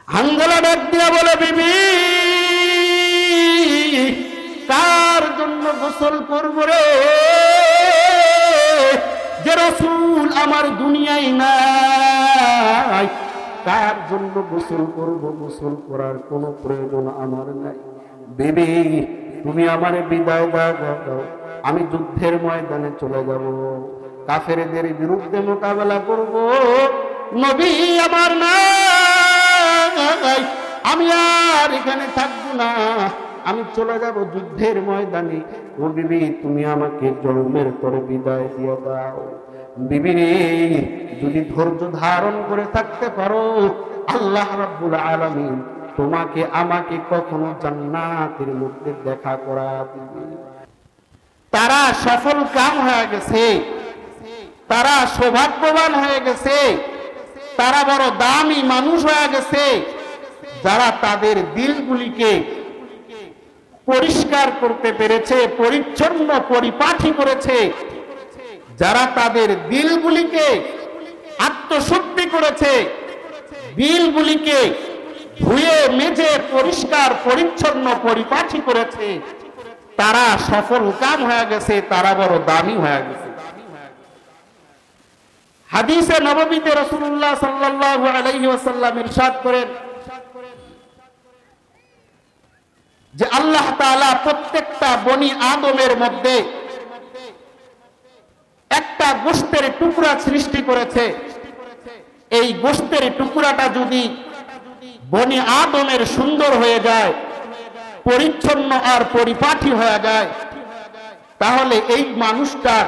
হানজালা ডাক দিয়া বলে, বিবি কার জন্য গোসল করব রে, যে রাসূল আমার দুনিয়ায় নাই, কার জন্য গোসল করব? গোসল করার কোনো প্রয়োজন আমার নাই। বিবি তুমি আমারে বিদায় দাও, আমি যুদ্ধের ময়দানে চলে যাব, কাফেরদের বিরুদ্ধে মোকাবেলা করব। নবী আমার নাই, আমি আর এখানে থাকবো না, আমি চলে যাব যুদ্ধের ময়দানে। ও বিবি তুমি আমাকে জন্মের তরে বিদায় দিয়ে দাও। বিবি যদি ধৈর্য ধারণ করে থাকতে পারো, আল্লাহ রাব্বুল আলামিন তোমাকে আমাকে কখনো জান্নাতের মধ্যে দেখা করা দিবে। তারা সফল কাম হয়ে গেছে, তারা সৌভাগ্যবান হয়ে গেছে, তারা বড় দামি মানুষ হয়ে গেছে যারা তাদের দিলগুলিকে পরিষ্কার করতে পেরেছে, পরিচ্ছন্ন পরিপাটি করেছে, যারা তাদের দিলগুলিকে আত্মশুদ্ধি করেছে, দিলগুলিকে ধুয়ে মেজে পরিষ্কার পরিচ্ছন্ন পরিপাটি করেছে, তারা সফল কাম হয়ে গেছে, তারা বড় দামি হয়ে গেছে। হাদিসে নববীতে রাসূলুল্লাহ সাল্লাল্লাহু আলাইহি ওয়াসাল্লাম ইরশাদ করেন যে আল্লাহ তাআলা প্রত্যেকটা বনি আদমের মধ্যে একটা গোশতের টুকরা সৃষ্টি করেছে। এই গোশতের টুকরাটা যদি বনি আদমের সুন্দর হয়ে যায়, পরিচ্ছন্ন আর পরিপাটি হয়ে যায়, তাহলে এই মানুষটার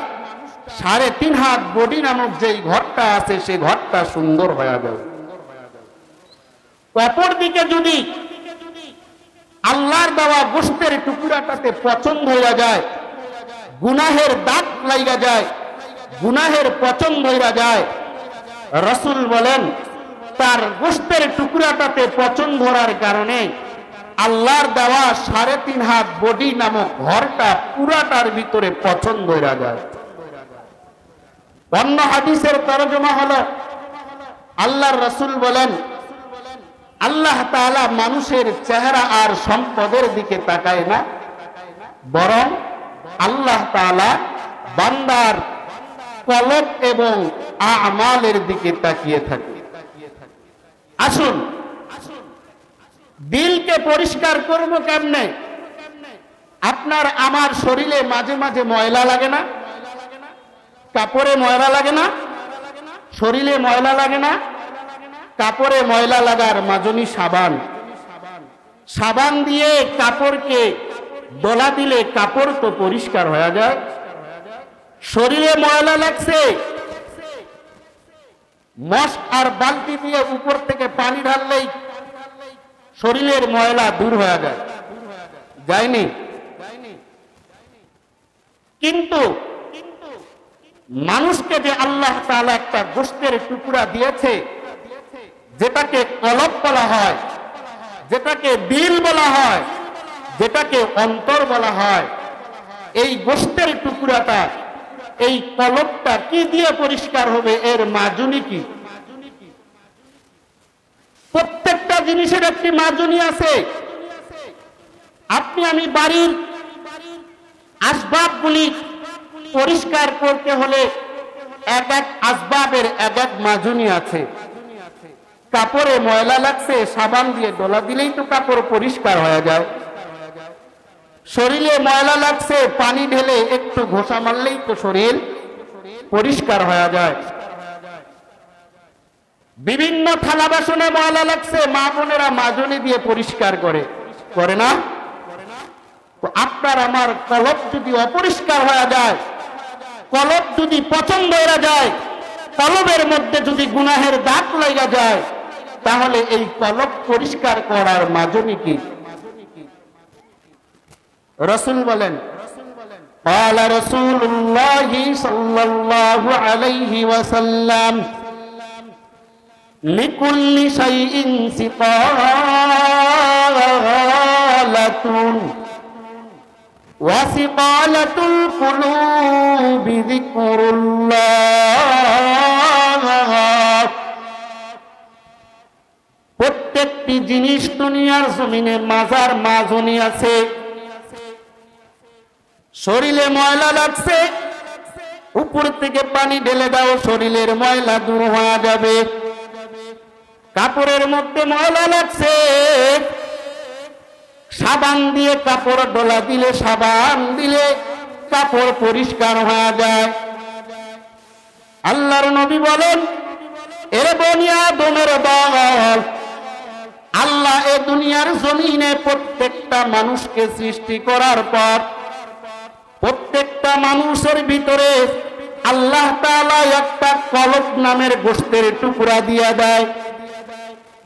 3.5 হাত বডি নামক যে ঘরটা আছে সেই ঘরটা সুন্দর হয়ে যাবে। অপর দিকে যদি আল্লাহর দেওয়া গোশতের টুকরাটাতে পছন্দ হয়ে যায়, গুনাহের দাগ লাগা যায়, গুনাহের পছন্দ হয়ে যায়, রাসূল বলেন তার গোশতের টুকরাটাতে পছন্দ হওয়ার কারণে আল্লাহর দেওয়া 3.5 হাত বডি নামক ঘরটা পুরাটার ভিতরে পছন্দ হয়ে যায়। অন্য হাদিসের তরজমা হলো আল্লাহর রাসূল বলেন আল্লাহ তাআলা মানুষের চেহারা আর সম্পদের দিকে তাকায় না, বরং আল্লাহ তাআলা বান্দার কলব এবং আমালের দিকে তাকিয়ে থাকে। আসুন দিলকে পরিষ্কার করব কেমনে? আপনার আমার শরীরে মাঝে মাঝে ময়লা লাগে না? কাপড়ে ময়লা লাগে না? শরীরে ময়লা লাগে না? কাপড়ে ময়লা লাগার মাজনি সাবান, সাবান দিয়ে কাপড়কে দোলা দিলে কাপড় তো পরিষ্কার হয়ে যায়। শরীরে ময়লা লাগছে, মস্ক আর বালতি দিয়ে উপর থেকে পানি ঢাললেই শরীরের ময়লা দূর হয়ে যায়, যায়নি? কিন্তু মানুষকে যে আল্লাহ তাআলা একটা গোশতের টুকরা দিয়েছে, যেটাকে কলব বলা হয়, যেটাকে দিল বলা হয়, যেটাকে অন্তর বলা হয়, এই গোশতের টুকরাটা, এই কলবটা কি দিয়ে পরিষ্কার হবে? এর মাজুনি কি? প্রত্যেকটা জিনিসের একটি মাজুনি আছে। আপনি আমি বাড়ির আসবাবগুলি পরিষ্কার করতে হলে এক এক আসবাবের এক এক মাজুনি আছে। কাপড়ে ময়লা লাগছে, সাবান দিয়ে ডলা দিলেই তো কাপড় পরিষ্কার হয়ে যায়। শরীরে ময়লা লাগছে, পানি ঢেলে একটু ঘষা মারলেই তো শরীর পরিষ্কার হয়ে যায়। বিভিন্ন থালা বাসনে ময়লা লাগছে, মা বোনেরা মাজনি দিয়ে পরিষ্কার করে, করে না? তো আপনার আমার কলব যদি অপরিষ্কার হয়ে যায়, কলব যদি পছন্দ হয়ে যায়, কলবের মধ্যে যদি গুনাহের দাগ লাগা যায়, তাহলে এই কলব পরিষ্কার করার মাজনি কি? রাসূল বলেন قال رسول الله صلى الله عليه وسلم لكل شيء سقالة وسقالة القلوب ذكر الله প্রত্যেকটি জিনিস দুনিয়ার জমিনে মাজার মাজনি আছে। শরীরে ময়লা লাগছে, উপর থেকে পানি ঢেলে দাও, শরীরের ময়লা দূর হয়ে যাবে। কাপড়ের মধ্যে ময়লা লাগছে, সাবান দিয়ে কাপড় ডোলা দিলে, সাবান দিলে কাপড় পরিষ্কার হয়ে যায়। আল্লাহর নবী বলেন, এরে বনি আদমের দল, আল্লাহ এ দুনিয়ার জমিনে প্রত্যেকটা মানুষকে সৃষ্টি করার পর প্রত্যেকটা মানুষের ভিতরে আল্লাহ তাআলা একটা কলব নামের গোশতের টুকরা দিয়া দেয়।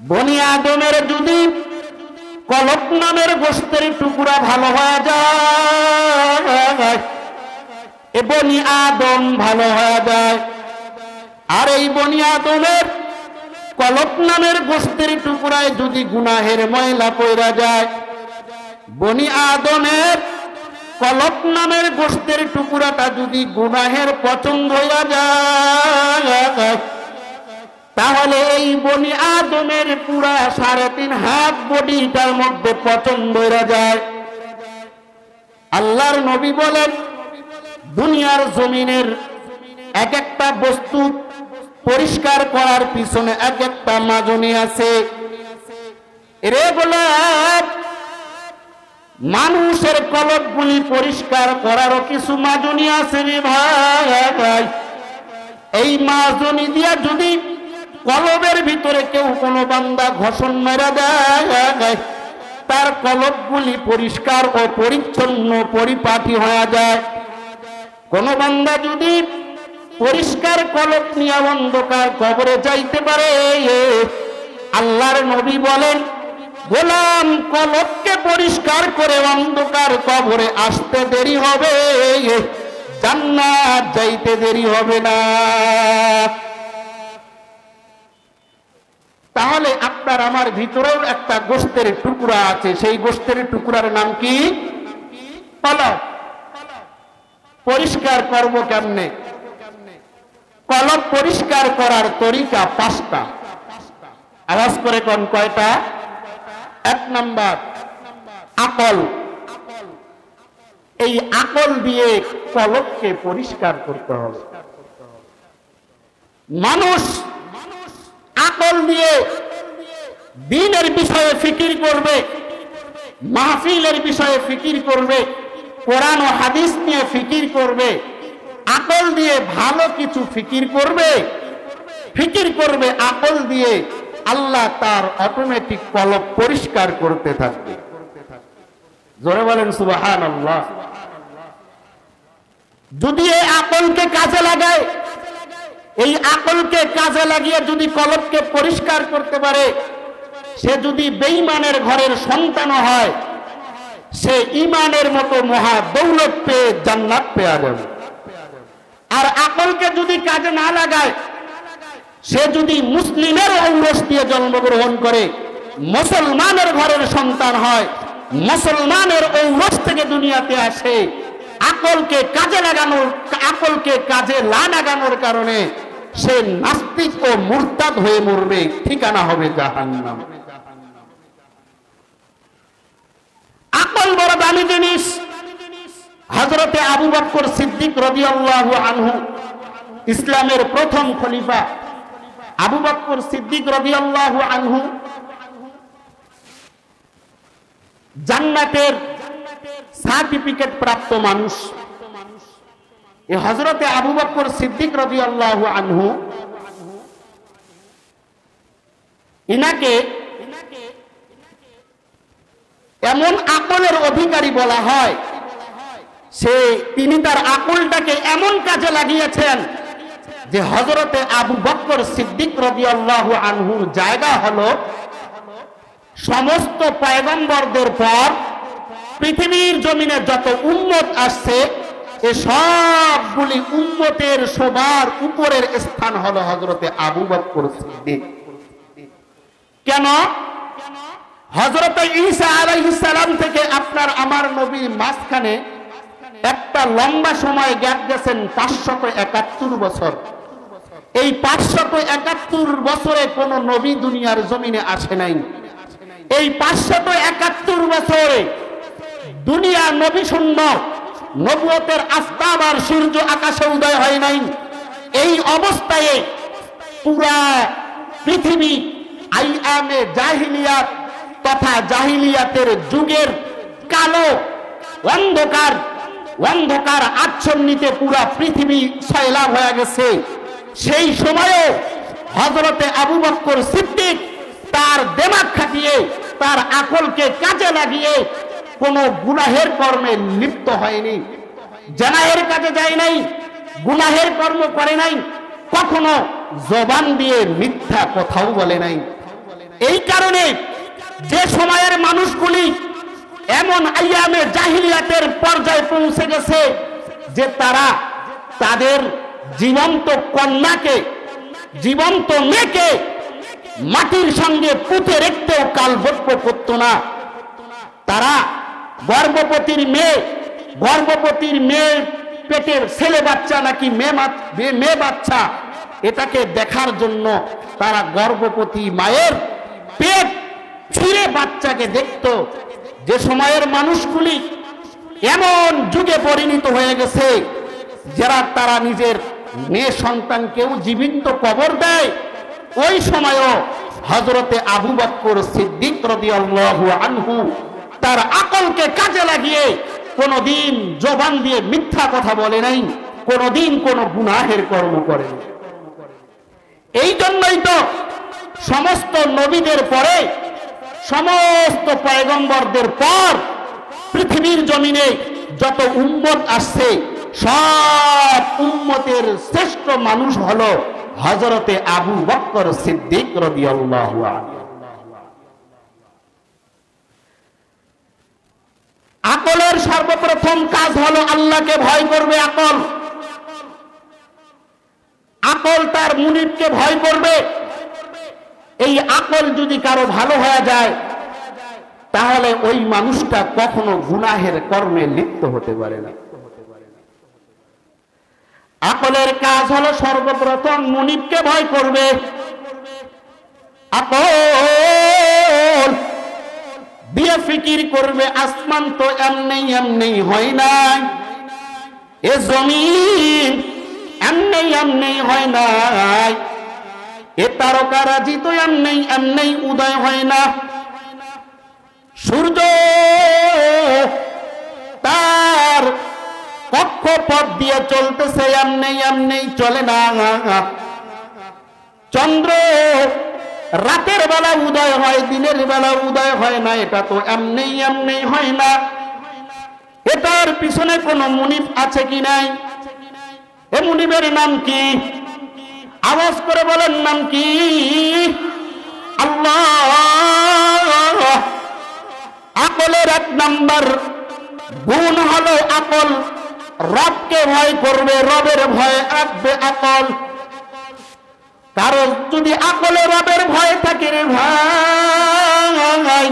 বনি আদমের যদি কলব নামের গোশতের টুকরা ভালো হয়ে যায়, এ বনি আদম ভালো হয়ে যায়। আর এই বনি আদমের কলব নামের গোশতের টুকরায় যদি গুনাহের ময়লা পড়া যায়, বনি আদমের কলব নামের গোশতের টুকরাটা যদি গুনাহের পছন্দ হয়ে যায়, তাহলে এই বনি আদমের পুরা 3.5 হাত বডিটার মধ্যে পছন্দ হয়ে যায়। আল্লাহর নবী বলেন, দুনিয়ার জমিনের এক একটা বস্তু পরিষ্কার করার পিছনে এক একটা মাজনি আছে। রে গোলাপ, মানুষের কলবগুলি পরিষ্কার করারও কিছু মাজনি আছে রে ভাই। এই মাজনি দিয়া যদি কলবের ভিতরে কেউ কোনো বান্দা ঘষণ মেরা দেয়, তার কলবগুলি পরিষ্কার ও পরিচ্ছন্ন পরিপাটি হয়ে যায়। কোন বান্দা যদি পরিষ্কার কলব নিয়ে অন্ধকার কবরে যাইতে পারে, আল্লাহর নবী বলেন, গোলাম কলবকে পরিষ্কার করে অন্ধকার কবরে আসতে দেরি হবে, জান্নাত যাইতে দেরি হবে না। তাহলে আপনার আমার ভিতরেও একটা গোশতের টুকরা আছে, সেই গোশতের টুকরার নাম কি? কলব। পরিষ্কার করব কেমনে? কলব পরিষ্কার করার তরিকা 5টা। আওয়াজ করে কোন কয়টা? 1 নাম্বার আকল। এই আকল দিয়ে কলবকে পরিষ্কার করতে হবে। মানুষ আকল দিয়ে দ্বীনের বিষয়ে ফিকির করবে, মাহফিলের বিষয়ে ফিকির করবে, কোরআন ও হাদিস নিয়ে ফিকির করবে। আকল দিয়ে ভালো কিছু ফিকির করবে, ফিকির করবে আকল দিয়ে, আল্লাহ তার অটোমেটিক কলব পরিষ্কার করতে থাকবে। জোরে বলেন সুবহানাল্লাহ। যদি এই আকলকে কাজে লাগায়, এই আকলকে কাজে লাগিয়ে যদি কলবকে পরিষ্কার করতে পারে, সে যদি বেঈমানের ঘরের সন্তান হয়, সে ঈমানের মতো মহা দৌলত পেয়ে জান্নাত পেয়ে যাবে। আর আকলকে যদি কাজে না লাগায়, সে যদি মুসলিমের ঔরস দিয়ে জন্মগ্রহণ করে, মুসলমানের ঘরের সন্তান হয়, মুসলমানের ঔরস থেকে দুনিয়াতে আসে, আকলকে কাজে লাগানোর, আকলকে কাজে না লাগানোর কারণে সে নাস্তিক ও মুরতাদ হয়ে মরবে, ঠিকানা হবে জাহান্নাম। আকল বড় দামি জিনিস। হযরতে আবু বকর সিদ্দিক রাদিয়াল্লাহু আনহু, ইসলামের প্রথম খলিফা আবু বকর সিদ্দিক রাদিয়াল্লাহু আনহু জান্নাতের সার্টিফিকেট প্রাপ্ত মানুষ। এই হযরতে আবু বকর সিদ্দিক রাদিয়াল্লাহু আনহু, ইনাকে এমন আকলের অধিকারী বলা হয়, তিনি তার আকলটাকে এমন কাজে লাগিয়েছেন যে হযরতে আবু বকর সিদ্দিক রাদিয়াল্লাহু আনহুর জায়গা হলো সমস্ত পয়গম্বরদের পর পৃথিবীর জমিনে যত উম্মত আসছে, এ সবগুলি উম্মতের সবার উপরের স্থান হলো হযরতে আবু বকর সিদ্দিক। কেন? হযরতে ঈসা আলাইহিস সালাম থেকে আপনার আমার নবীর মাঝখানে একটা লম্বা সময় গ্যাপ গেছেন 571 বছর। এই 571 বছরে কোন নবী দুনিয়ার জমিনে আসে নাই। এই 571 বছরে দুনিয়া নবী শূন্য, নবুয়তের আফতাব আর সূর্য আকাশে উদয় হয় নাই। এই অবস্থায় পুরা পৃথিবী আইয়ামে জাহিলিয়াত তথা জাহিলিয়াতের যুগের কালো অন্ধকার আচ্ছন্নিতে পুরা পৃথিবী সয়লাব হয়ে গেছে। সেই সময়ে হযরতে আবু বকর সিদ্দিক তার দিমাগ খাটিয়ে, তার আকলকে কাজে লাগিয়ে কোন গুনাহের কর্মে লিপ্ত হয়নি, জানাহের কাজে যায় নাই, গুনাহের কর্ম করে নাই, কখনো জবান দিয়ে মিথ্যা কথাও বলে নাই। এই কারণে যে সময়ের মানুষগুলি এমন আইয়ামে জাহিলিয়াতের পর্যায়ে পৌঁছে গেছে যে তারা তাদের জীবন্ত কন্যাকে, জীবন্ত মেয়েকে মাটির সঙ্গে পুঁতে রেখতেও কালবৈক্য করত না। তারা গর্ভবতীর মেয়ে পেটের ছেলে বাচ্চা নাকি মেয়ে বাচ্চা, এটাকে দেখার জন্য তারা গর্ভবতী মায়ের পেট ছিঁড়ে বাচ্চাকে দেখত। যে সময়ের মানুষগুলি এমন যুগে পরিণত হয়ে গেছে যারা তারা নিজের মেয়ে সন্তানকেও জীবিত কবর দেয়, ওই সময়ও হযরতে আবু বকর সিদ্দিক রাদিয়াল্লাহু আনহু তার আকলকে কাজে লাগিয়ে কোনদিন জবান দিয়ে মিথ্যা কথা বলে নাই, কোনদিন কোন গুনাহের কর্ম করেনি। এই জন্যই তো সমস্ত নবীদের পরে, সমস্ত পয়গম্বরদের পর পৃথিবীর জমিনে যত উম্মত আসছে, সব উম্মতের শ্রেষ্ঠ মানুষ হলো হযরতে আবু বকর সিদ্দিক রাদিয়াল্লাহু আনহু। আকলের সর্বপ্রথম কাজ হলো আল্লাহকে ভয় করবে। আকল তার মুনিবকে ভয় করবে। এই আকল যদি কারো ভালো হয়ে যায় তাহলে ওই মানুষটা কখনো গুনাহের কর্মে লিপ্ত হতে পারে না। আকলের কাজ হলো সর্বপ্রথম মুনিবকে ভয় করবে। আকল দিয়ে ফিকির করবে, আসমান তো এমনি হয় না, এ জমিন এমনি হয় না, এ তারকারাজি তো এমনি উদয় হয় না, সূর্য তার কক্ষপথ দিয়ে চলতেছে এমনি চলে না, চন্দ্র রাতের বেলা উদয় হয়, দিনের বেলা উদয় হয় না, এটা তো এমনি হয় না। এটার পিছনে কোন মুনিব আছে কি নাই? এ মুনিবের নাম কি? আওয়াজ করে বলেন, নাম কি? আল্লাহ। আকলের এক নাম্বার গুণ হলো আকল রবকে ভয় করবে, রবের ভয় রাখবে আকল। কারণ যদি আকলে রবের ভয় থাকে রে ভাই,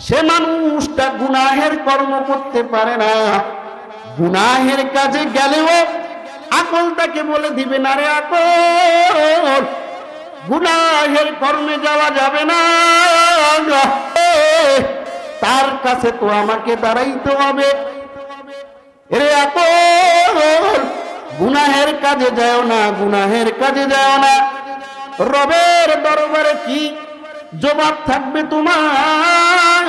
সে মানুষটা গুনাহের কর্ম করতে পারে না। গুনাহের কাজে গেলেও আকল তাকে বলে দিবে না, রে আকল গুনাহের কর্মে যাওয়া যাবে না, তার কাছে তো আমাকে দাঁড়াইতে হবে। রে আকল গুনাহের কাজে যাও না, গুনাহের কাজে যাও না। রবের দরবারে কি জবাব থাকবে তোমার?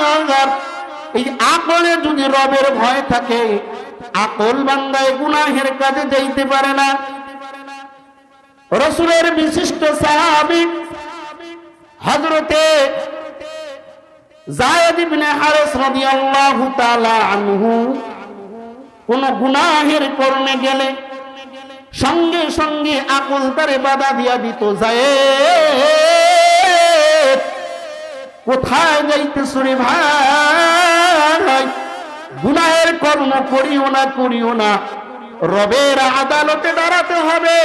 এই আকলে যদি রবের ভয় থাকে, আকল বান্দায় গুনাহের কাজে যাইতে পারে না। রাসূলের বিশিষ্ট সাহাবী হযরতে যায়েদ ইবনে হারেস রাদিয়াল্লাহু তাআলা আনহু কোন গুনাহের কর্মে গেলে সঙ্গে সঙ্গে আকল তারে বাধা দিয়া দিত, যায়েদ কোথায় যাইতেছ রে ভাই? গুনাহের কর্ম করিও না, রবের আদালতে দাঁড়াতে হবে।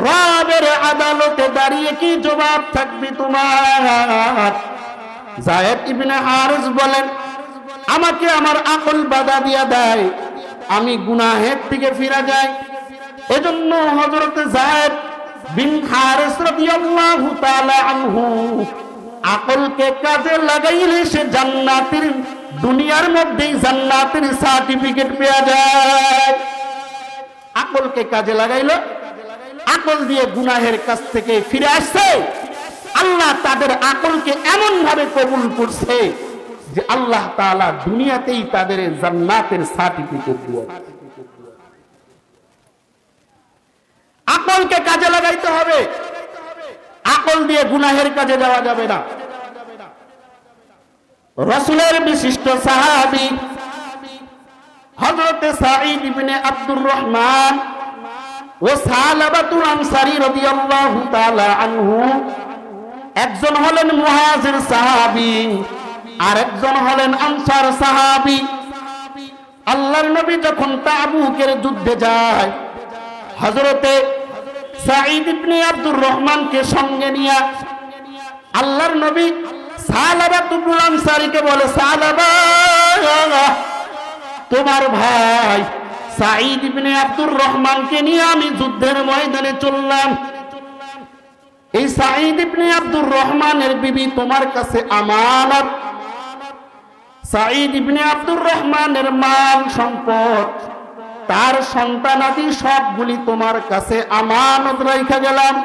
রবের আদালতে দাঁড়িয়ে কি জবাব থাকবে তোমার? যায়েদ ইবনে হারেস বলেন, আমাকে আমার আকল বাধা দিয়া দেয়, আমি গুনাহের থেকে ফিরে যাই। এজন্য হযরত যায়েদ বিন হারিস রাদিয়াল্লাহু তাআলা আনহু আকলকে কাজে লাগাইলে সে জান্নাতের দুনিয়ার মধ্যেই জান্নাতের সার্টিফিকেট পেয়ে যায়। আকলকে কাজে লাগাইলো, আকল দিয়ে গুনাহের কাছ থেকে ফিরে আসছে। আল্লাহ তাদের আকলকে এমন ভাবে কবুল করছে যে আল্লাহ তাআলা দুনিয়াতেই তাদের জান্নাতের সার্টিফিকেট দিয়েছে। আকলকে কাজে লাগাইতে হবে, আকল দিয়ে গুনাহের কাজে যাওয়া যাবে না। রাসূলের বিশিষ্ট সাহাবী হযরত সাঈদ ইবনে আব্দুর রহমান ও সালাবাতুল আনসারী রাদিয়াল্লাহু তাআলা আনহু, একজন হলেন মুহাজির সাহাবী আর একজন হলেন আনসার সাহাবী। আল্লাহর নবী যখন তাবুকের যুদ্ধে যায়, হযরতে সাঈদ ইবনে আব্দুর রহমানকে সঙ্গে নিয়ে আল্লাহর নবী সালাবাতুল আনসারীকে বলে, সালাবা, তোমার ভাই সাঈদ ইবনে আব্দুর রহমানকে নিয়ে আমি যুদ্ধের ময়দানে চললাম। এই সাঈদ ইবনে আব্দুর রহমানের বিবি তোমার কাছে আমানত। সাঈদ ইবনে আব্দুর রহমানের মাল সম্পদ, তার সন্তানাদি সবগুলি তোমার কাছে আমানত রাইখা গেলাম।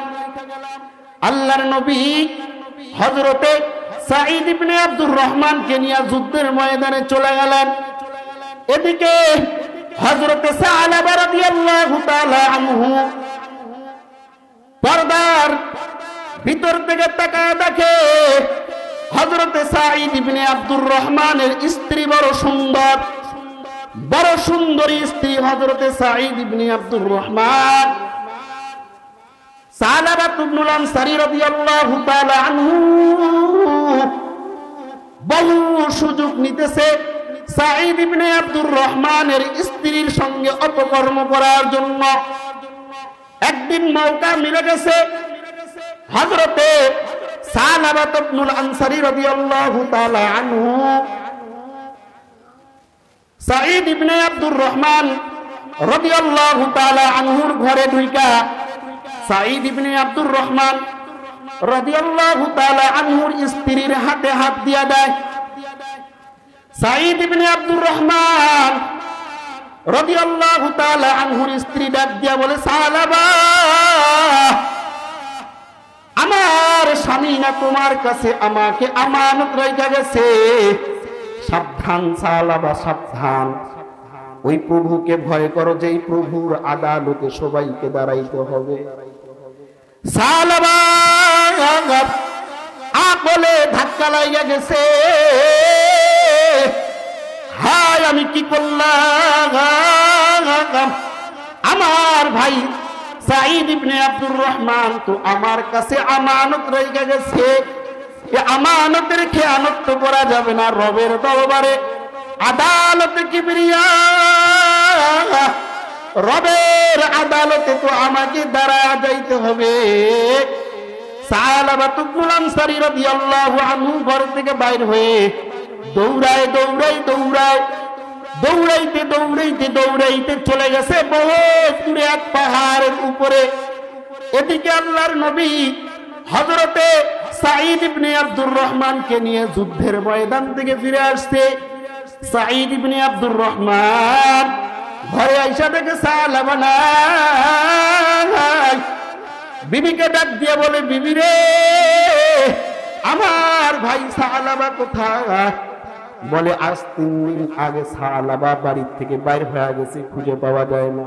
আল্লাহর নবী হযরতে সাঈদ ইবনে আব্দুর রহমানকে নিয়ে যুদ্ধের ময়দানে চলে গেলেন। এদিকে হযরতে সালাবা রাদিয়াল্লাহু তাআলা আনহু পর্দার ভিতর থেকে তাকায় দেখে হযরতে সাঈদ ইবনে আব্দুর রহমানের স্ত্রী বড় সুন্দর, বড় সুন্দরী স্ত্রী হযরতে সাঈদ ইবনে আব্দুর রহমান। সালাবা ইবনুল আনসারী রাদিয়াল্লাহু তাআলা আনহু বহু সুযোগ নিতেছে সাঈদ ইবনে আব্দুর রহমানের স্ত্রীর সঙ্গে অপকর্ম করার জন্য। একদিন মৌকা মিলে গেছে, হযরতে সালাবা ইবনুল আনসারী রাদিয়াল্লাহু তাআলা আনহু সাঈদ ইবনে আব্দুর রহমান রাদিয়াল্লাহু তাআলা আনহুর ঘরে ঢুইকা সাঈদ ইবনে আব্দুর রহমান রাদিয়াল্লাহু তাআলা আনহুর স্ত্রীর হাতে হাত দিয়া দেয়। সাঈদ ইবনে আব্দুর রহমান রাদিয়াল্লাহু তাআলা আনহুর স্ত্রী ডাক দিয়া বলে, সালাবা, আমার স্বামী না তোমার কাছে আমাকে আমানত রাইখা গেছে। সাবধান সালাবা, সাবধান। ওই প্রভুকে ভয় করো, যেই প্রভুর আদালতে সবাইকে দাঁড়াইতে হবে। সালাবা আকলে ধাক্কা লাগিয়া গেছে, হায় আমি কি করলাম। আমার ভাই সাঈদ ইবনে আব্দুর রহমান তো আমার কাছে আমানত রাইখা গেছে, এ আমানতের খেয়ানত তো করা যাবে না। রবের দরবারে আদালতে কিবরিয়া, রবের আদালতে তো আমাকে দাঁড়ায় যাইতে হবে। সালাবা ইবনুল আনসারী রাদিয়াল্লাহু আনহু ঘর থেকে বাইর হয়ে দৌড়ায় দৌড়ায় দৌড়ায় দৌড়াইতে দৌড়াইতে দৌড়াইতে চলে গেছে বহুত দূরে এক পাহাড়ের উপরে। এদিকে আল্লাহর নবী হযরতে সাঈদ ইবনে আব্দুর রহমানকে নিয়ে যুদ্ধের ময়দান থেকে ফিরে আসছে। সাঈদ ইবনে আব্দুর রহমান ঘরে আইসা দেখে সালাবা নাই। বিবিকে ডাক দিয়ে বলে, বিবি রে, আমার ভাই সালাবা কোথায়? বলে, আজ 3 দিন আগে সালাবা বাড়ি থেকে বাইরে হয়ে গেছে, খুঁজে পাওয়া যায় না।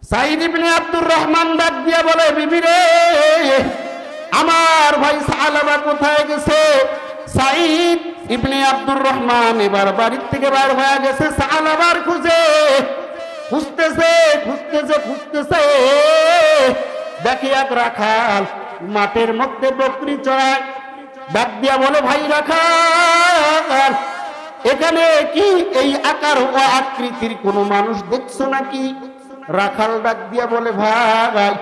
সাঈদ ইবনে আব্দুর রহমান ডাক দিয়ে বলে, বিবি রে, আমার ভাই সালাবা কোথায় গেছে? সাঈদ ইবনে আব্দুর রহমান এবার বাড়ি থেকে বাইরে হয়ে গেছে সালাবার খুঁজে। খুঁজতেছে খুঁজতেছে খুঁজতেছে, দেখি এক রাখাল মাঠের মধ্যে বকরি চড়ায়। ডাক দিয়া বলে, ভাই রাখাল, এখানে কি এই আকার ও আকৃতির কোন মানুষ দেখছো নাকি? রাখাল ডাক দিয়া বলে, ভাই,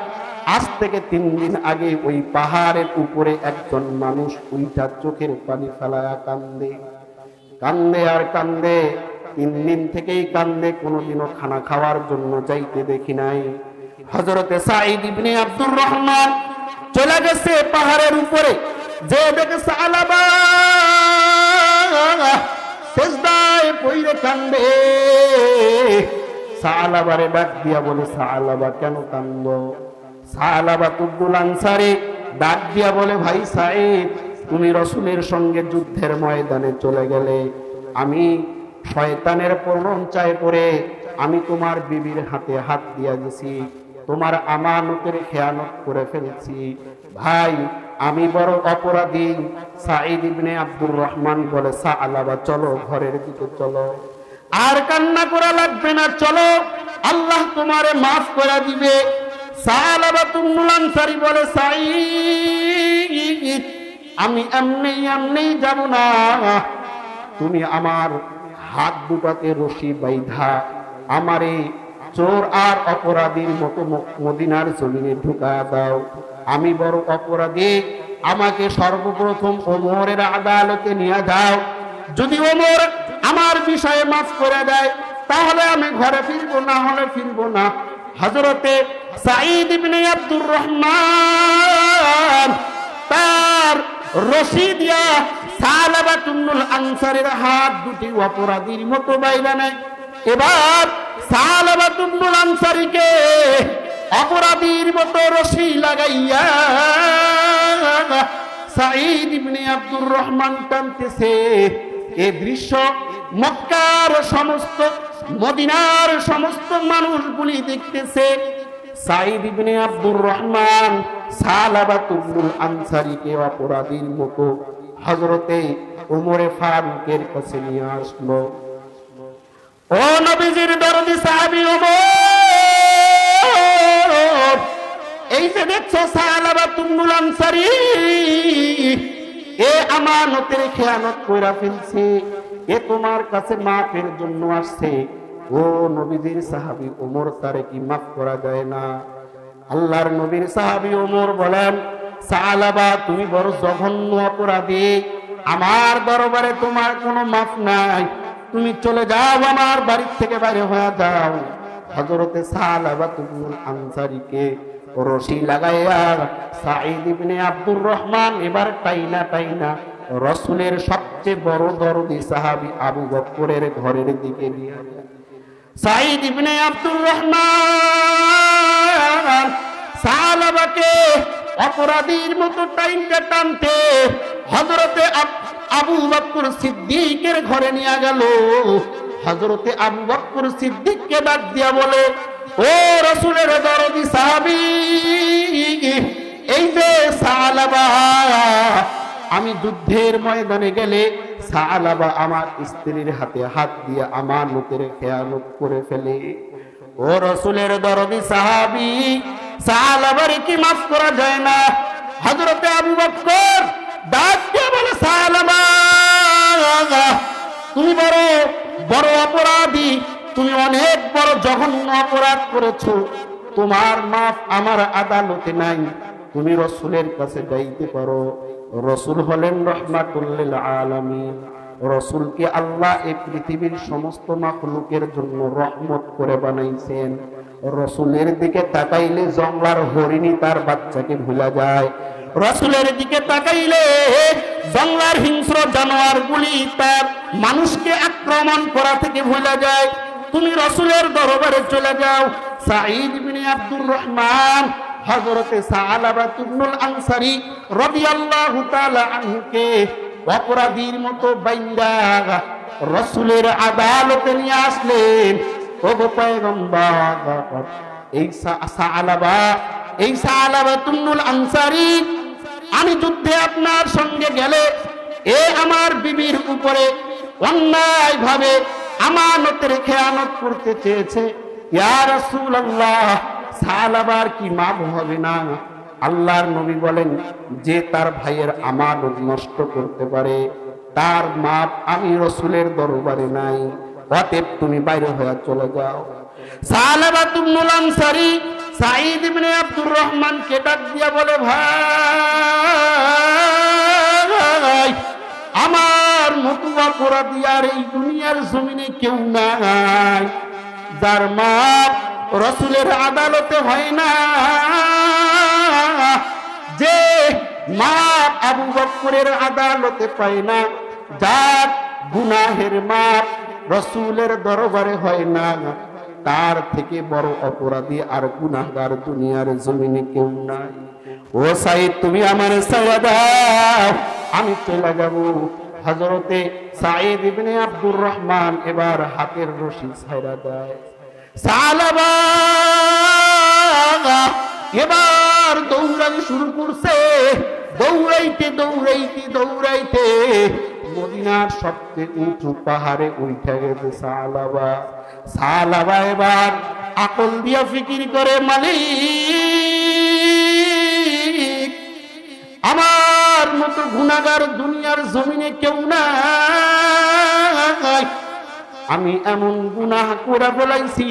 আজ থেকে 3 দিন আগে ওই পাহাড়ের উপরে একজন মানুষ উইঠা চোখের পানি ফেলায়া কান্দে, কান্দে আর কান্দে। 3 দিন থেকেই কান্দে, কোনোদিনও খানা খাওয়ার জন্য যাইতে দেখি নাই। হযরতে সাঈদ ইবনে আব্দুর রহমান চলে গেছে পাহাড়ের উপরে, যে দেখে সালাবা সেজদায় পড়ে কান্দে। সালাবারে ডাক দিয়া বলে, সালাবা কেন কান্দো? সালাবা তুবুল আনসারী ডাক দিয়া বলে, ভাই সাঈদ, তুমি রাসূলের সঙ্গে যুদ্ধের ময়দানে চলে গেলে, আমি শয়তানের প্ররোচনায় পড়ে আমি তোমার বিবির হাতে হাত দিয়া দিছি, তোমার আমানতের খেয়ানত করে ফেলছি। ভাই, আমি বড় অপরাধী। সাঈদ ইবনে আব্দুর রহমান বলে, সালাবা চলো, ঘরের দিকে চলো, আর কান্না করা লাগবে না, চলো, আল্লাহ তোমারে মাফ করে দিবে। সালাবা তুবুল আনসারী বলে, সাঈদ, আমি এমনি যাব না, তুমি আমার হাত দুটাতে রশি বাইধা আমারে চোর আর অপরাধীর মতো মদিনার জমিনে ঢুকা দাও। আমি বড় অপরাধী, আমাকে সর্বপ্রথম ওমরের আদালতে নিয়ে যাও। যদি ওমর আমার বিষয়ে মাফ করে দেয় তাহলে আমি ঘরে ফিরবো, না হলে ফিরবো না। হযরতে সাঈদ ইবনে আব্দুর রহমান তার রশি দিয়া সালাবা তুবুল আনসারীর হাত দুটি অপরাধীর মতো বাইলা নেয়। এবার সালাবা তুবুল আনসারীকে অপরাধীর মতো রশি লাগাইয়া সাঈদ ইবনে আব্দুর রহমান টানতেছে। এই দৃশ্য মক্কার সমস্ত, মদিনার সমস্ত মানুষগুলি দেখতেছে। সাঈদ ইবনে আব্দুর রহমান সালাবা তুবুল আনসারীকে অপরাধীর মতো হযরতে ওমরে ফারুকের কাছে নিয়ে আসলো। ও নবীজির দরদি সাহাবী ওমর, এই যে দেখছো সালাবা তুবুল আনসারী, এ আমানতের খেয়ানত কইরা ফেলছে, এ তোমার কাছে মাফের জন্য আসছে। ও নবীজির সাহাবী ওমর, তারে কি মাফ করা যায় না? আল্লাহর নবীর সাহাবী ওমর বলেন, সালাবা তুমি বড় জঘন্য অপরাধী, আমার দরবারে তোমার কোনো মাফ নাই, তুমি চলে যাও, আমার বাড়ি থেকে বাইরে হয়ে যাও। হযরতে সালাবা তুবুল আনসারীকে রশি লাগাইয়া সাঈদ ইবনে আব্দুর রহমান এবার টাইনা রাসূলের সবচেয়ে বড় দরদি সাহাবী আবু বকরের ঘরের দিকে নিয়ে সাঈদ ইবনে আব্দুর রহমান সালাবাকে অপরাধীর মতো টানতে হযরতে আবু বকর সিদ্দিকের ঘরে নিয়ে গেল। হযরতে আবু বকর সিদ্দিককে ডাক দিয়া বলে, ও রাসূলের দরদি সাহাবী, এই যে সালাবা, আমি যুদ্ধের ময়দানে গেলে সালাবা আমার স্ত্রীর হাতে হাত দিয়ে আমানতের খেয়ানত করে ফেলে। ও রাসূলের দরদি সাহাবী, সালাবার কি মাফ করা যায় না? হযরতে আবু বকর ডাক দিয়ে বলে, সালাবা, তুমি বড় অপরাধী, তুমি অনেক বড় জঘন্য অপরাধ করেছো, তোমার মাফ আমার আদালতে নাই, তুমি রাসূলের কাছে যাইতে পারো। রাসূল হলেন রাহমাতুল লিল আলামিন। রাসূলকে আল্লাহ এই পৃথিবীর সমস্ত মাখলুকের জন্য রহমত করে বানাইছেন। রাসূলের দিকে তাকাইলে জঙ্গলার হরিণী তার বাচ্চাকে ভুলা যায়, রাসূলের দিকে তাকাইলে জঙ্গলার হিংস্র জানোয়ারগুলি তার মানুষকে আক্রমণ করা থেকে ভুলা যায়। তুমি রাসূলের দরবারে চলে যাও। সাঈদ ইবনে আব্দুর রহমান হযরতে সালাবা তুবুল আনসারী রাদিয়াল্লাহু তাআলা আনহুকে অপরাধীর মতো বাইন্দা রাসূলের আদালতে নিয়ে আসলেন। ও পয়গম্বর, এই সালাবা তুবুল আনসারী, আমি যুদ্ধে আপনার সঙ্গে গেলে এ আমার বিবির উপরে অন্যায় ভাবে আমানতের খেয়ানত করতে চেয়েছে। ইয়া রাসূলুল্লাহ, সালাবার কি মাফ হবে না? আল্লাহর নবী বলেন, যে তার ভাইয়ের আমানত নষ্ট করতে পারে তার মাপ আমি রাসূলের দরবারে নাই, অতএব তুমি বাইরে হয়ে চলে যাও। সালাবা তুবুল আনসারী সাঈদ ইবনে আব্দুর রহমানকে ডাক দিয়া বলে, ভাই, আমার মুখ মতো অপরাধী আর এই দুনিয়ার জমিনে কেউ নাই, যার মাপ রাসূলের আদালতে হয় না, যে মাপ আবু বকরের আদালতে পায় না, যার গুনাহের মাপ রাসূলের দরবারে হয় না, তার থেকে বড় অপরাধী আর গুনাহগার দুনিয়ার জমিনে কেউ নাই। ও সাইদ, তুমি আমার ছায়া দাও, আমি চলে যাব। হযরতে সাঈদ ইবনে আব্দুর রহমান এবার হাতের রশি ছাইড়া দেয়। সালাবা এবার দৌড়ানি শুরু করছে, দৌড়াইতে দৌড়াইতে দৌড়াইতে মদিনার সবচেয়ে উঁচু পাহাড়ে উঠে গেছে সালাবা। সালাবা এবার আকল দিয়া ফিকির করে, মালিক আমার মতো গুনাহগার দুনিয়ার জমিনে কেউ নাই, আমি এমন গুনাহ করে ফেলাইছি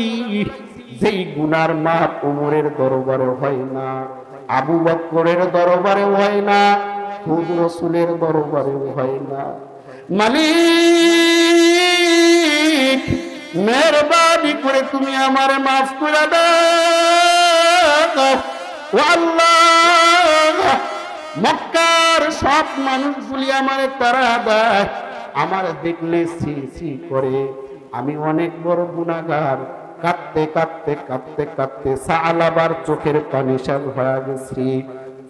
যেই গুনার মাপ ওমরের দরবারে হয় না, আবু বকরের দরবারে হয় না, খুদ রাসূলের দরবারে হয় না। মালিক মেহেরবানি করে তুমি আমারে মাফ করে দাও। ও আল্লাহ, মক্কার সব মানুষগুলি আমারে তাড়া দেয়, আমার দেখলে ছি ছি করে, আমি অনেক বড় গুনাহগার। কাঁদতে কাঁদতে কাঁদতে কাঁদতে সালাবার চোখের পানি শেষ হয়ে গেছে,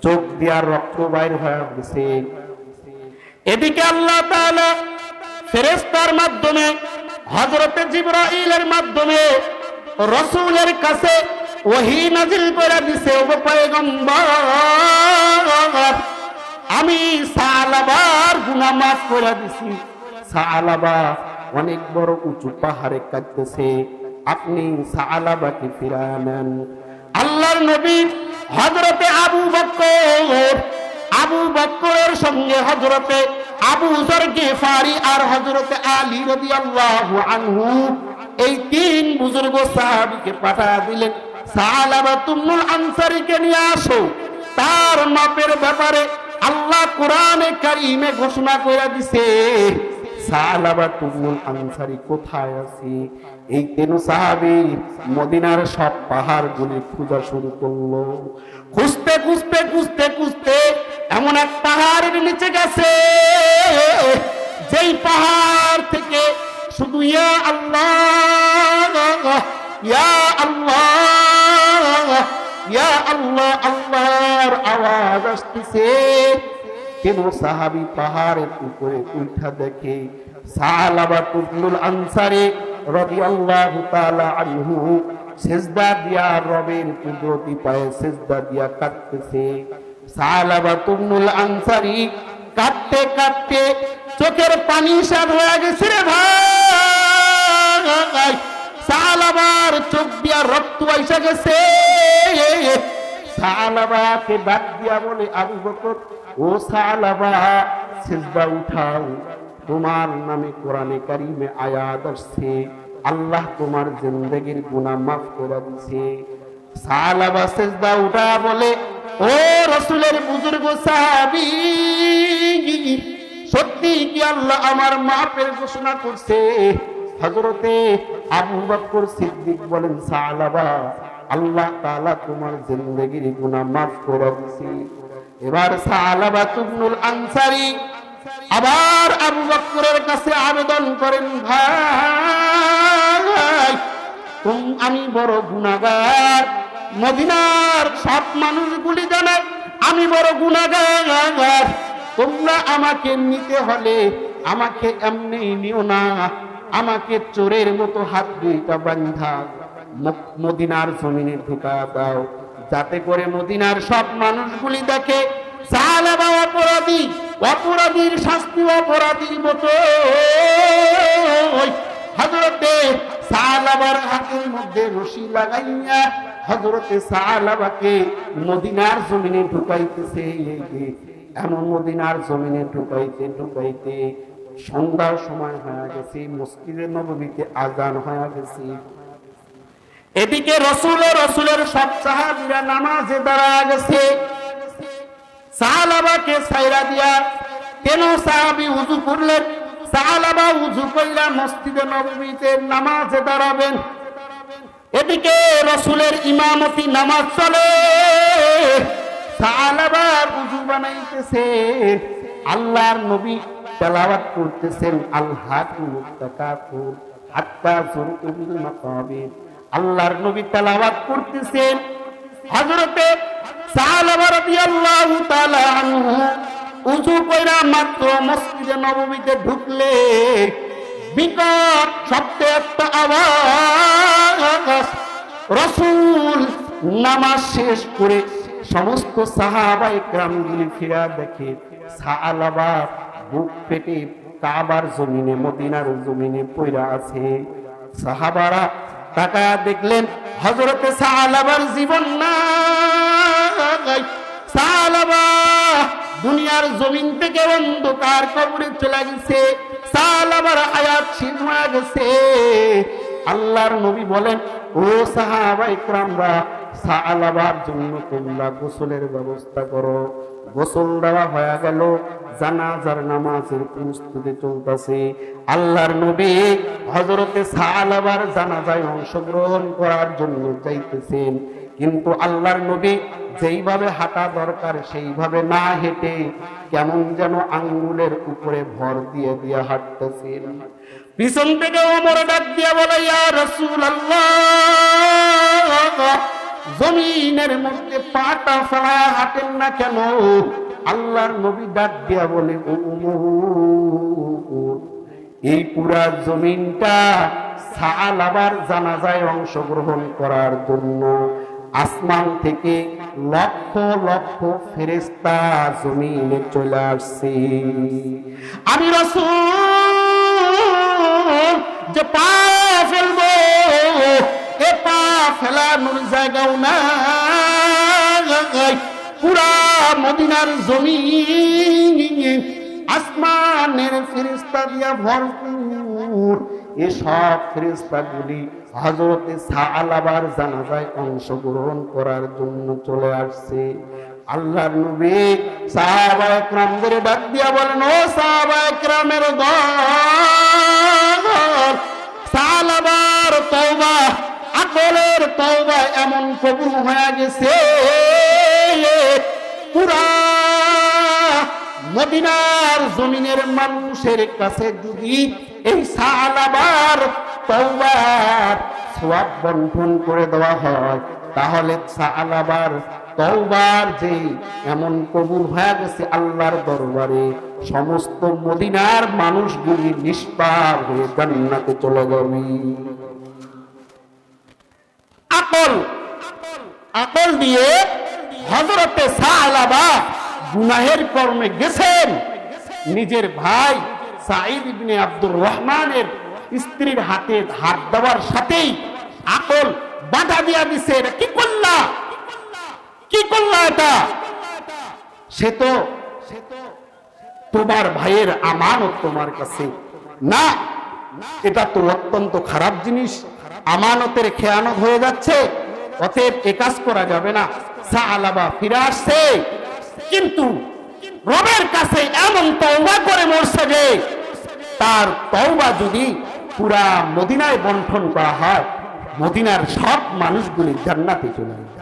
চোখ দিয়া রক্ত বাইর হয়ে গেছে। এদিকে আল্লাহ তাআলা ফেরেশতার মাধ্যমে, হযরতে জিবরাইলের মাধ্যমে রাসূলের কাছে ওহী নাযিল করে দিছে, ও পয়গম্বর, আমি সালাবার গুনাহ মাফ করে দিছি। সালাবা অনেক বড় উঁচু পাহাড়ে কাঁদতেছে, আপনি সালাবাকে ফিরায় নেন। আল্লাহর নবী হযরতে আবু বকরের সঙ্গে হযরতে আবু যর গিফারি আর হযরতে আলী রাদিয়াল্লাহু আনহু, এই তিন বুজুর্গ সাহাবীকে পাঠিয়ে দিলেন, সালাবাতুল আনসারীকে নিয়ে আসো। তার মাপের ব্যাপারে আল্লাহ কোরআনে কারীমে ঘোষণা করে দিছে, সালাবাতুল আনসারী কোথায় আছে? এই তিন সাহাবী মদিনার সব পাহাড়গুলি খোঁজা শুরু করলো। খুঁজতে খুঁজতে খুঁজতে খুঁজতে এমন এক পাহাড়ের নিচে গেছে, যেই পাহাড় থেকে শুধু ইয়া আল্লাহ ইয়া আল্লাহ ইয়া আল্লাহ আল্লাহর আওয়াজ আসতেছে। তিন সাহাবী পাহাড়ের উপরে উঠা দেখে সালাবাতুল আনসারী রাদিয়াল্লাহু তাআলা আনহু সিজদা দিয়া রবের কুদরতি পায়ে সিজদা দিয়া কাঁদতেছে। সালাবাতুল আনসারী কাঁদতে কাঁদতে চোখের পানি শেষ হয়ে গেছে রে ভাই, সালাবার চোখ দিয়া রক্ত আইসা গেছে। সালাবাকে ডাক দিয়া বলে, আবু বকর, ও সালাবা, সিজদা উঠাও, তোমার নামে কোরআনে কারীমে আয়াত আসছে, আল্লাহ তোমার জিন্দেগির গুনাহ মাফ করে দিয়েছে। সালাবা সিজদা উঠা বলে, ও রাসূলের বুজুর্গ সাহাবী, সত্যি কি আল্লাহ আমার মাফের ঘোষণা করছে? হযরতে আবু বকর সিদ্দিক বলেন, সালাবা, আল্লাহ তাআলা তোমার জিন্দেগির গুনাহ মাফ করে দিয়েছে। এবার সালাবাতুল আনসারী আবার আবু বকরের কাছে আবেদন করেন, ভাই, আমি বড় গুনাহগার, মদিনার সব মানুষগুলি জানে আমি বড় গুনাহগার, তোমরা আমাকে নিতে হলে আমাকে এমনি নিও না, আমাকে চোরের মতো হাত দুইটা বাঁধা মদিনার জমিনে ঢুকা দাও, যাতে করে মদিনার সব মানুষগুলি দেখে সালাবা অপরাধী, অপরাধীর শাস্তি অপরাধীর মতো। হযরতে সালাবার হাতের মধ্যে রশি লাগাইয়া হযরতে সালাবাকে মদিনার জমিনে ঢুকাইতেছে। এমন মদিনার জমিনে ঢুকাইতে ঢুকাইতে সন্ধ্যার সময় হয়ে গেছে, মসজিদে নববীতে আযান হয়ে গেছে। এদিকে রাসূলের সব সাহাবীরা নামাজে দাঁড়ায় গেছে। সালাবাকে ছাইরা দিয়া কেন সাহাবী ওযু করলেন, সাহাবা উযু কইরা মসজিদে নববীতে নামাজে দাঁড়াবেন, এদিকে রাসূলের ইমামতি নামাজ চলে, সাহাবা উযু বানাইতেছেন, আল্লাহর নবী তেলাওয়াত করতেছেন, আল হাকুমুত তাকাতুর হাত্তা যুরতুল মাকাবির। আল্লাহর নবী তেলাওয়াত করতেছেন, হযরতে সাহাবা রাদিয়াল্লাহু তাআলা আনহু উযু কইরা মাত্র মসজিদে নববীতে ঢুকলে বিকট শব্দে একটা আওয়াজ। রাসূল নামাজ শেষ করে সমস্ত সাহাবায়ে কেরামগুলি ফিরা দেখে সাহাবা বুক ফেটে কাবার জমিনে, মদিনার জমিনে পড়া আছে। সাহাবারা তাকায়া দেখলেন হযরতে সাহাবার জীবন নাই। সাহাবা দুনিয়ার জমিন থেকে অন্ধকার কবরে চলে গেছে, সাহাবার হায়াত শেষ হয়ে গেছে। আল্লাহর নবী বলেন, ও সাহাবায়ে কেরামরা, সাহাবার জন্য তোমরা গোসলের ব্যবস্থা করো। গোসল দেওয়া হয়ে গেল, জানাজার নামাজের প্রস্তুতি চলতেছে। আল্লাহর নবী হযরতে সাহাবার জানাজায় অংশগ্রহণ করার জন্য যাইতেছেন, কিন্তু আল্লাহর নবী যেইভাবে হাঁটা দরকার সেইভাবে না হেঁটে কেমন যেন আঙ্গুলের উপরে ভর দিয়ে দিয়ে হাঁটতেছেন। পিছন থেকে ওমর ডাক দিয়া বলে, ইয়া রাসূলুল্লাহ, জমিনের মধ্যে পাটা ফেলা হাঁটেন না কেন? আল্লাহর নবী ডাক দিয়া বলে, ও ওমর, এই পুরা জমিনটা সাহাবার জানাজায় অংশগ্রহণ করার জন্য আসমান থেকে লক্ষ লক্ষ ফেরেশতা জমিনে চলে আসছে। আমি রাসূল যে পা ফেলবো, এ পা ফেলানোর জায়গাও না, পুরা মদিনার জমিন আসমানের ফেরেশতা দিয়া ভরপুর। এসব ফেরেশতাগুলি হযরতে সাহাবার জানাজায় অংশগ্রহণ করার জন্য চলে আসছে। আল্লাহর নবী সাহাবায়ে কেরামদের ডাক দিয়া বলেন, ও সাহাবায়ে কেরামের দল, সাহাবার তওবা, আকলের তওবা এমন কবুল হয়ে গেছে, পুরা মদিনার জমিনের মানুষের কাছে যদি এই সাহাবার তওবার সওয়াব বন্টন করে দেওয়া হয়, তাহলে সাহাবার তওবার যে এমন কবুল হয়ে গেছে আল্লাহর দরবারে, সমস্ত মদিনার মানুষগুলি নিষ্পাপ হয়ে জান্নাতে চলে যাবে। আকল দিয়ে হযরতে সাহাবা গুনাহের কর্মে গেছেন, নিজের ভাই সাঈদ ইবনে আব্দুর রহমানের স্ত্রীর হাতে হাত দেওয়ার সাথেই আকল বাধা দিয়া দিছে, এটা কি করলা, কি করলা এটা? সে তো তোমার ভাইয়ের আমানত তোমার কাছে না, এটা তো অত্যন্ত খারাপ জিনিস, আমানতের খেয়ানত হয়ে যাচ্ছে, অতএব এ কাজ করা যাবে না। সাহাবা ফিরে আসছে, কিন্তু রবের কাছে এমন তওবা করে মরছে যে তার তওবা যদি পুরা মদিনায় বন্টন করা হয়, মদিনার সব মানুষগুলি জান্নাতে চলে যাবে।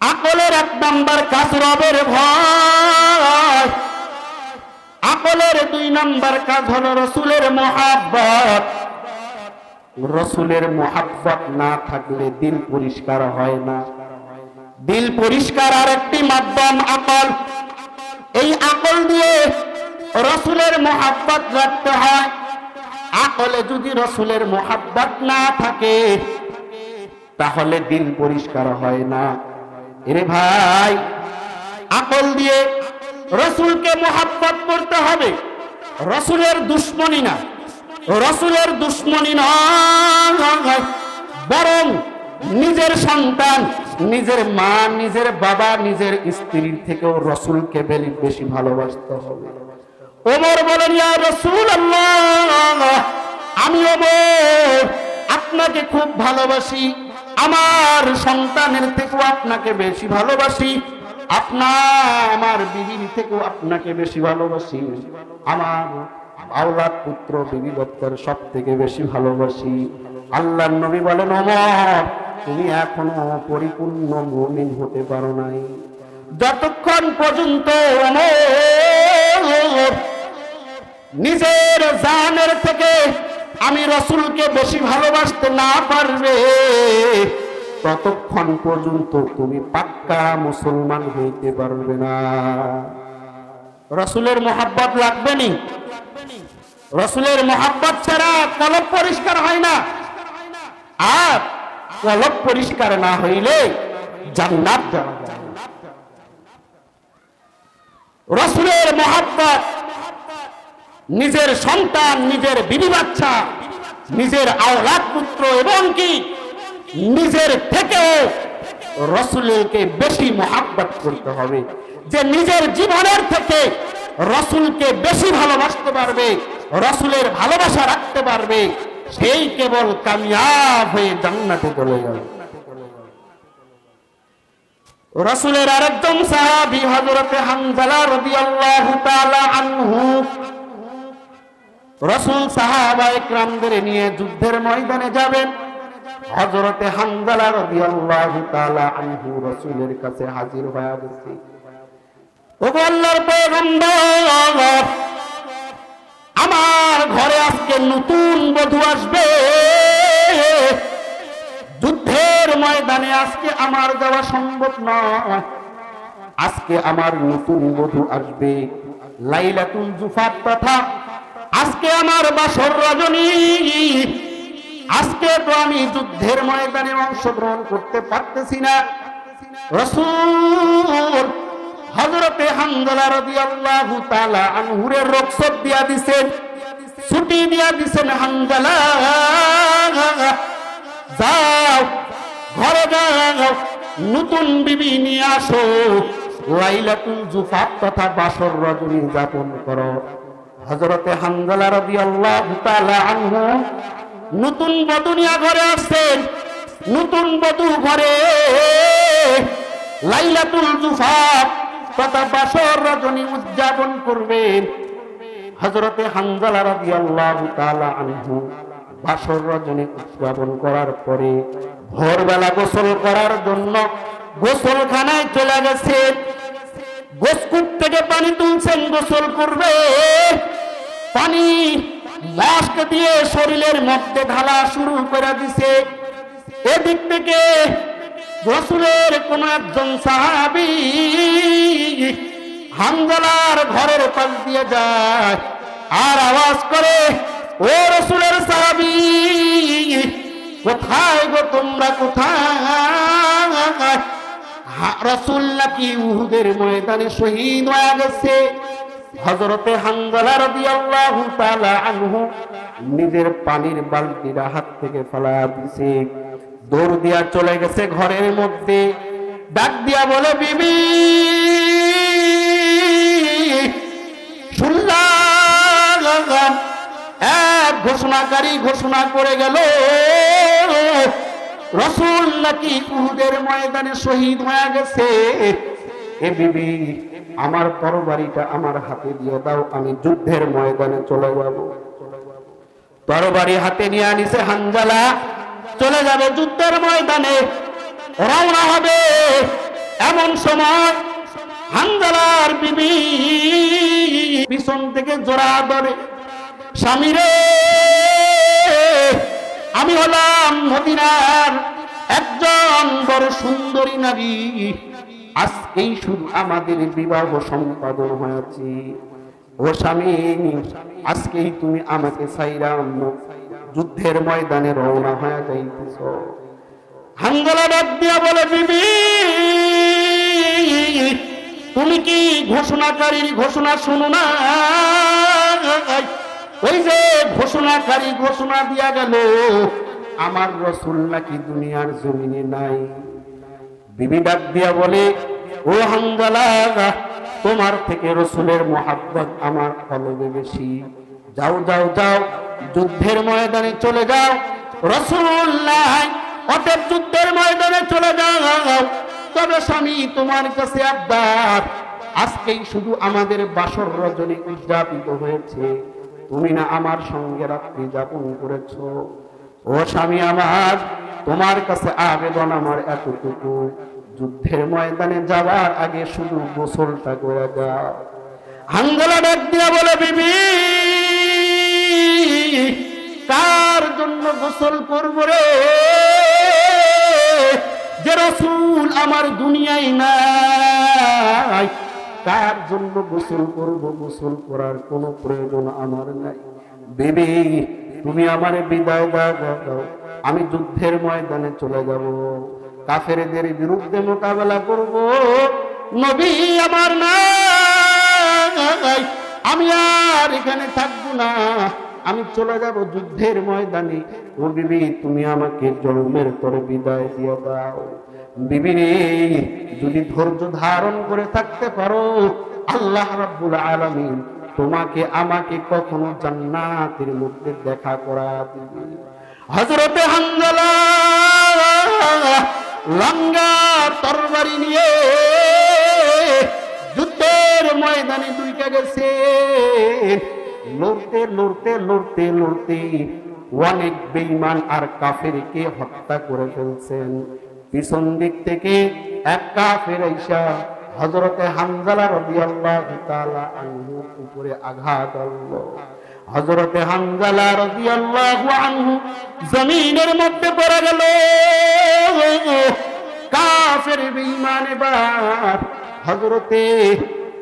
আকলের এক নাম্বার কাজ রবের ভয়, আকলের দুই নাম্বার কাজ হলো রসুলের মুহাব্বত। রসুলের মুহাব্বত না থাকলে দিল পরিষ্কার হয় না। দিল পরিষ্কার আর একটি মাধ্যম আকল। এই আকল দিয়ে রসুলের মুহাব্বত রাখতে হয়। আকলে যদি রসুলের মুহাব্বত না থাকে তাহলে দিল পরিষ্কার হয় না। এরে ভাই, আকল দিয়ে রসুলকে মুহাব্বত করতে হবে, রসুলের দুশ্মনী না, রসুলের দুশ্মনী নয়, বরং নিজের সন্তান, নিজের মা, নিজের বাবা, নিজের স্ত্রীর থেকেও রসুলকে বেশি ভালোবাসতে হবে। ওমর বলেন, ইয়া রাসূলুল্লাহ, আমি ওমর আপনাকে খুব ভালোবাসি, আমার সন্তানের থেকেও আপনাকে বেশি ভালোবাসি। আমার বিবির থেকেও আপনাকে বেশি ভালোবাসি, আমার আওলাদ পুত্র বিবি বাচ্চার সব থেকে বেশি ভালোবাসি। আল্লাহর নবী বলেন, ওমর তুমি এখনো পরিপূর্ণ মুমিন হতে পারো নাই। যতক্ষণ পর্যন্ত ওমর নিজের জানের থেকে আমি রাসূলকে বেশি ভালোবাসতে না পারবে, ততক্ষণ পর্যন্ত তুমি পাক্কা মুসলমান হইতে পারবে না। রাসূলের মহব্বত লাগবে নি? রাসূলের মহব্বত ছাড়া কলব পরিষ্কার হয় না, আর কলব পরিষ্কার না হইলে জান্নাত যাওয়া যায় না। রাসূলের মহব্বত নিজের সন্তান, নিজের বিবি বাচ্চা, নিজের আওলাদ পুত্র এবং কি নিজের থেকেও রাসূলকে বেশি মহব্বত করতে হবে। যে নিজের জীবনের থেকে রাসূলকে বেশি ভালোবাসতে পারবে, রাসূলের ভালোবাসা রাখতে পারবে, সেই কেবল কামিয়াব হয়ে জান্নাতে চলে যাবে। রাসূলের আরেকজন সাহাবী হযরতে হানজালা রাদিয়াল্লাহু তাআলা আনহু, রাসূল সাহাবায়ে কেরামদের নিয়ে যুদ্ধের ময়দানে যাবেন। হযরতে হানজালা রাদিয়াল্লাহু তাআলা আনহু রাসূলের কাছে হাজির হয়ে গেছে। ওগো আল্লাহর পয়গম্বর, আমার ঘরে আজকে নতুন বধূ আসবে, যুদ্ধের ময়দানে আজকে আমার যাওয়া সম্ভব নয়। আজকে আমার নতুন বধূ আসবে, লাইলাতুল জুফাত তথা আজকে আমার বাসর রজনী। আজকে তো আমি যুদ্ধের ময়দানে অংশগ্রহণ করতে পারতেছি না। রাসূল হযরতে হানজালা রাদিয়াল্লাহু তাআলা আনহুরে রুখসত দিয়া দিবেন, ছুটি দিয়া দিবেন, হানজালা যাও ঘরে যাও, নতুন বিবি নিয়ে আসো, লাইলাতুল জুফাত তথা বাসর রজনী যাপন করো। হযরতে হানজালা রাদিয়াল্লাহু তাআলা আনহু নতুন বধূ নিয়ে ঘরে আসছেন। নতুন বধূ ঘরে লাইলাতুল জুফাত তথা বাসর রজনী উদযাপন করবেন। হযরতে হানজালা রাদিয়াল্লাহু তাআলা আনহু বাসর রজনী উদযাপন করার পরে ভোরবেলা গোসল করার জন্য গোসলখানায় চলে গেছেন। গোসকুপ থেকে পানি তুলছেন, গোসল করবে। পানি মাস্ক দিয়ে শরীরের মধ্যে ঢালা শুরু করে দিছে। এদিক থেকে রাসূলের কোন একজন সাহাবী হানজালার ঘরের পাশ দিয়ে যায় আর আওয়াজ করে, ও রাসূলের সাহাবী, কোথায় গো তোমরা, কোথায়? রাসূল নাকি উহুদের ময়দানে শহীদ হয়ে গেছে। হযরতে হানজালা রাদিয়াল্লাহু তাআলা আনহু নিজের পানির বালতিটা হাত থেকে ফেলা দিছে, দৌড় দিয়া চলে গেছে ঘরের মধ্যে। ডাক দিয়া বলে, বিবি শুনলাম এক ঘোষণাকারী ঘোষণা করে গেল, রাসূল নাকি উহুদের ময়দানে শহীদ হয়ে গেছে। এ বিবি, আমার তরবারিটা আমার হাতে দিয়ে দাও, আমি যুদ্ধের ময়দানে চলে যাব। তরবারি হাতে নিয়ে আনিছে হানজালা, চলে যাবে যুদ্ধের ময়দানে, রওনা হবে। এমন সময় হানজালার বিবি পিছন থেকে জোড়া ধরে, স্বামী রে, আমি হলাম মদিনার একজন বড় সুন্দরী নারী, আজকেই শুধু আমাদের বিবাহ সম্পাদন হয়েছে। ও স্বামী, আজকেই তুমি আমাকে ছাইরা যুদ্ধের ময়দানে রওনা হয়ে যাইতেছ। হানজালা ডাক দিয়া বলে, বিবি তুমি কি ঘোষণাকারীর ঘোষণা শুনো না? ওই যে ঘোষণাকারী ঘোষণা দিয়া গেল, আমার রাসূল নাকি দুনিয়ার জমিনে নাই। বিবি ডাক দিয়া বলে, ও হানজালা, তোমার থেকে রাসূলের মহব্বত আমার কলবে বেশি। যাও যাও যাও, যুদ্ধের ময়দানে চলে যাও। রাসূল নাই, অতএব যুদ্ধের ময়দানে চলে যাও। তবে স্বামী তোমার কাছে আবদার, আজকেই শুধু আমাদের বাসর রজনী উদযাপিত হয়েছে, তুমি না আমার সঙ্গে রাত্রি যাপন করেছো। ও স্বামী আমার, তোমার কাছে আবেদন আমার এতটুকু, যুদ্ধের ময়দানে যাওয়ার আগে শুধু গোসলটা করে দাও। হানজালা ডাক দিয়া বলে, বিবি কার জন্য গোসল করব রে, যে রাসূল আমার দুনিয়ায় নাই, কার জন্য গোসল করব? গোসল করার কোনো প্রয়োজন আমার নাই। বিবি তুমি আমারে বিদায় দাও, আমি যুদ্ধের ময়দানে চলে যাব, কাফেরদের বিরুদ্ধে মোকাবেলা করব। নবী আমার নাই, আমি আর এখানে থাকবো না, আমি চলে যাব যুদ্ধের ময়দানে। ও বিবি তুমি আমাকে জন্মের তরে বিদায় দিয়ে দাও। বিবি রে, যদি ধৈর্য ধারণ করে থাকতে পারো, আল্লাহ রাব্বুল আলামিন তোমাকে আমাকে কখনো জান্নাতের মধ্যে দেখা করা দিবে। হযরতে হানজালা লঙ্গার তরবারি নিয়ে যুদ্ধের ময়দানে ঢুকে গেছে। লড়তে লড়তে লড়তে লড়তে অনেক বেঈমান আর কাফেরকে হত্যা করে ফেলছেন। পিছন দিক থেকে এক কাফের আইসা হযরতে হানজালা রাদিয়াল্লাহু তাআলা আনহুর উপরে আঘাত করলো। হযরতে হানজালা রাদিয়াল্লাহু আনহু জমিনের মধ্যে পড়ে গেল। কাফের বেঈমান এবার হযরতে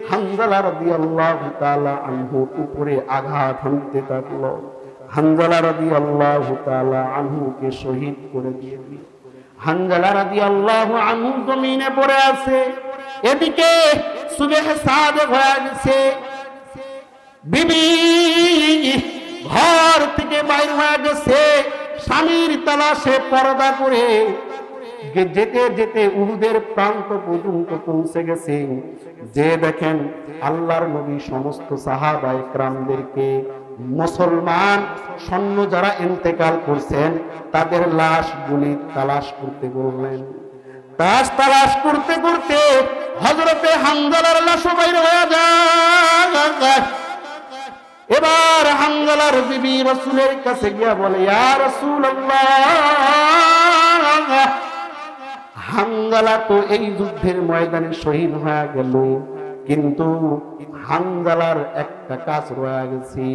হানজালা রাদিয়াল্লাহু তাআলা আনহুর উপরে আঘাত হানতে থাকলো। হানজালা রাদিয়াল্লাহু তাআলা আনহুকে শহীদ করে দিয়েছে। হানজালা রাদিয়াল্লাহু আনহু জমিনে পড়ে আছে, এদিকে সুবহ সাদেক হয়ে গেছে। বিবি ঘর থেকে বাইর হয়ে গেছে, স্বামীর তালাশে পর্দা করে যেতে যেতে উহুদের প্রান্ত পর্যন্ত পৌঁছে গেছে। যে দেখেন আল্লাহর নবী সমস্ত সাহাবা ইকরামদেরকে, মুসলমান সৈন্য যারা ইন্তেকাল করছেন তাদের লাশগুলি তালাশ করতে বললেন। তালাশ করতে করতে হযরতে হানজালার লাশ বাইর হয়ে যায়। এবার হানজালার বিবি রাসূলের কাছে গিয়া বলে, ইয়া রাসূলুল্লাহ, হানজালা তো এই যুদ্ধের ময়দানে শহীদ হয়ে গেল, কিন্তু হানজালার একটা কাজ রয়ে গেছে।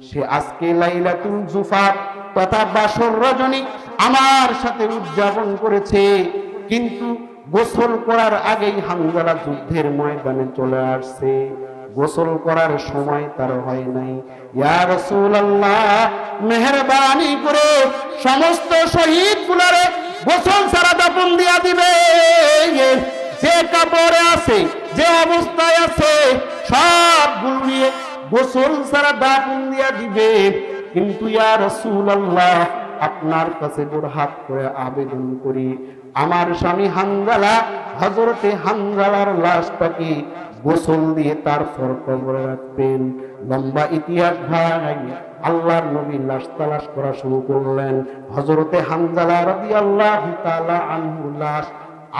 সে আজকে লাইলাতুল জুফার তথা বাসর রজনী আমার সাথে উদযাপন করেছে, কিন্তু গোসল করার আগেই হানজালা যুদ্ধের ময়দানে চলে আসছে, গোসল করার সময় তার হয় নাই। ইয়া রাসূলুল্লাহ, মেহেরবানি করে সমস্ত শহীদ গুলারে গোসল ছাড়া দাফন দিয়া দিবে। যে কাপড়ে আছে, যে অবস্থায় আছে, সবগুলো নিয়ে গোসল ছাড়া দাফন দিয়া দিবে। কিন্তু ইয়া রাসূলুল্লাহ, আপনার কাছে হাত করে আবেদন করি, আমার স্বামী হানজালা, হযরতে হানজালার লাশটাকে গোসল দিয়ে তারপর কবরে রাখবেন। লম্বা ইতিহাস ভাই, আল্লাহর নবী লাশ তালাশ করা শুরু করলেন। হযরতে হানজালা রাদিয়াল্লাহু তাআলা আনহু লাশ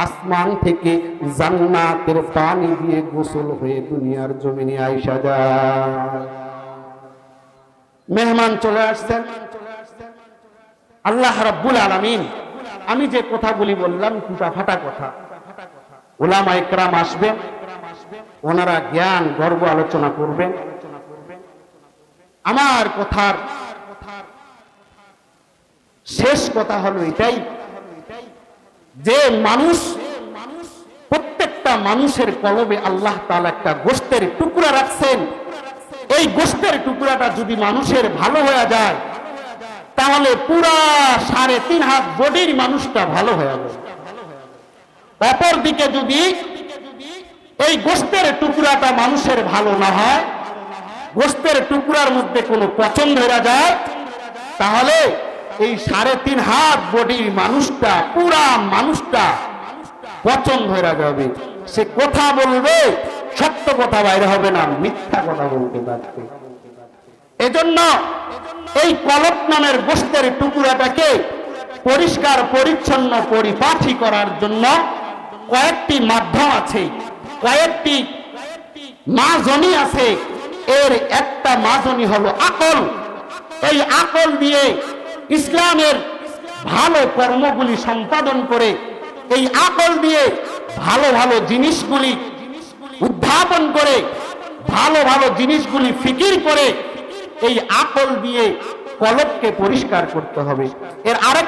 আসমান থেকে জান্নাতের পানি দিয়ে গোসল হয়ে দুনিয়ার জমিনে আইসা যায়। মেহমান চলে আসছেন। আল্লাহ রাব্বুল আলামিন, আমি যে কথাগুলি বললাম টুটা ফাটা কথা, উলামা ইকরাম আসবেন, ওনারা জ্ঞান গর্ব আলোচনা করবেন। আমার কথার শেষ কথা হলো এটাই, যে মানুষ, প্রত্যেকটা মানুষের কলবে আল্লাহ তাআলা একটা গোশতের টুকরা রাখছেন। এই গোশতের টুকরাটা যদি মানুষের ভালো হয়ে যায়, তাহলে পুরা 3.5 হাত বডির মানুষটা ভালো হয়ে যাবে। অপর দিকে যদি এই গোশতের টুকরাটা মানুষের ভালো না হয়, গোশতের টুকরার মধ্যে কোনো পচন ধরা যায়, তাহলে এই 3.5 হাত বডির মানুষটা, পুরা মানুষটা পচন ধরা যাবে। সে কথা বলবে, সত্য কথা বাইরে হবে না, মিথ্যা কথা বলতে পারবে। এজন্য এই কলব নামের গোশতের টুকরাটাকে পরিষ্কার পরিচ্ছন্ন পরিপাটি করার জন্য কয়েকটি মাধ্যম আছে, কয়েকটি মাজনি আছে। এর একটা মাজনি হলো আকল। এই আকল দিয়ে ইসলামের ভালো কর্মগুলি সম্পাদন করে, এই আকল দিয়ে ভালো ভালো জিনিসগুলি উদ্ভাবন করে, ভালো ভালো জিনিসগুলি ফিকির করে, এই আকল দিয়ে কলবকে পরিষ্কার করতে হবে। এর আরেক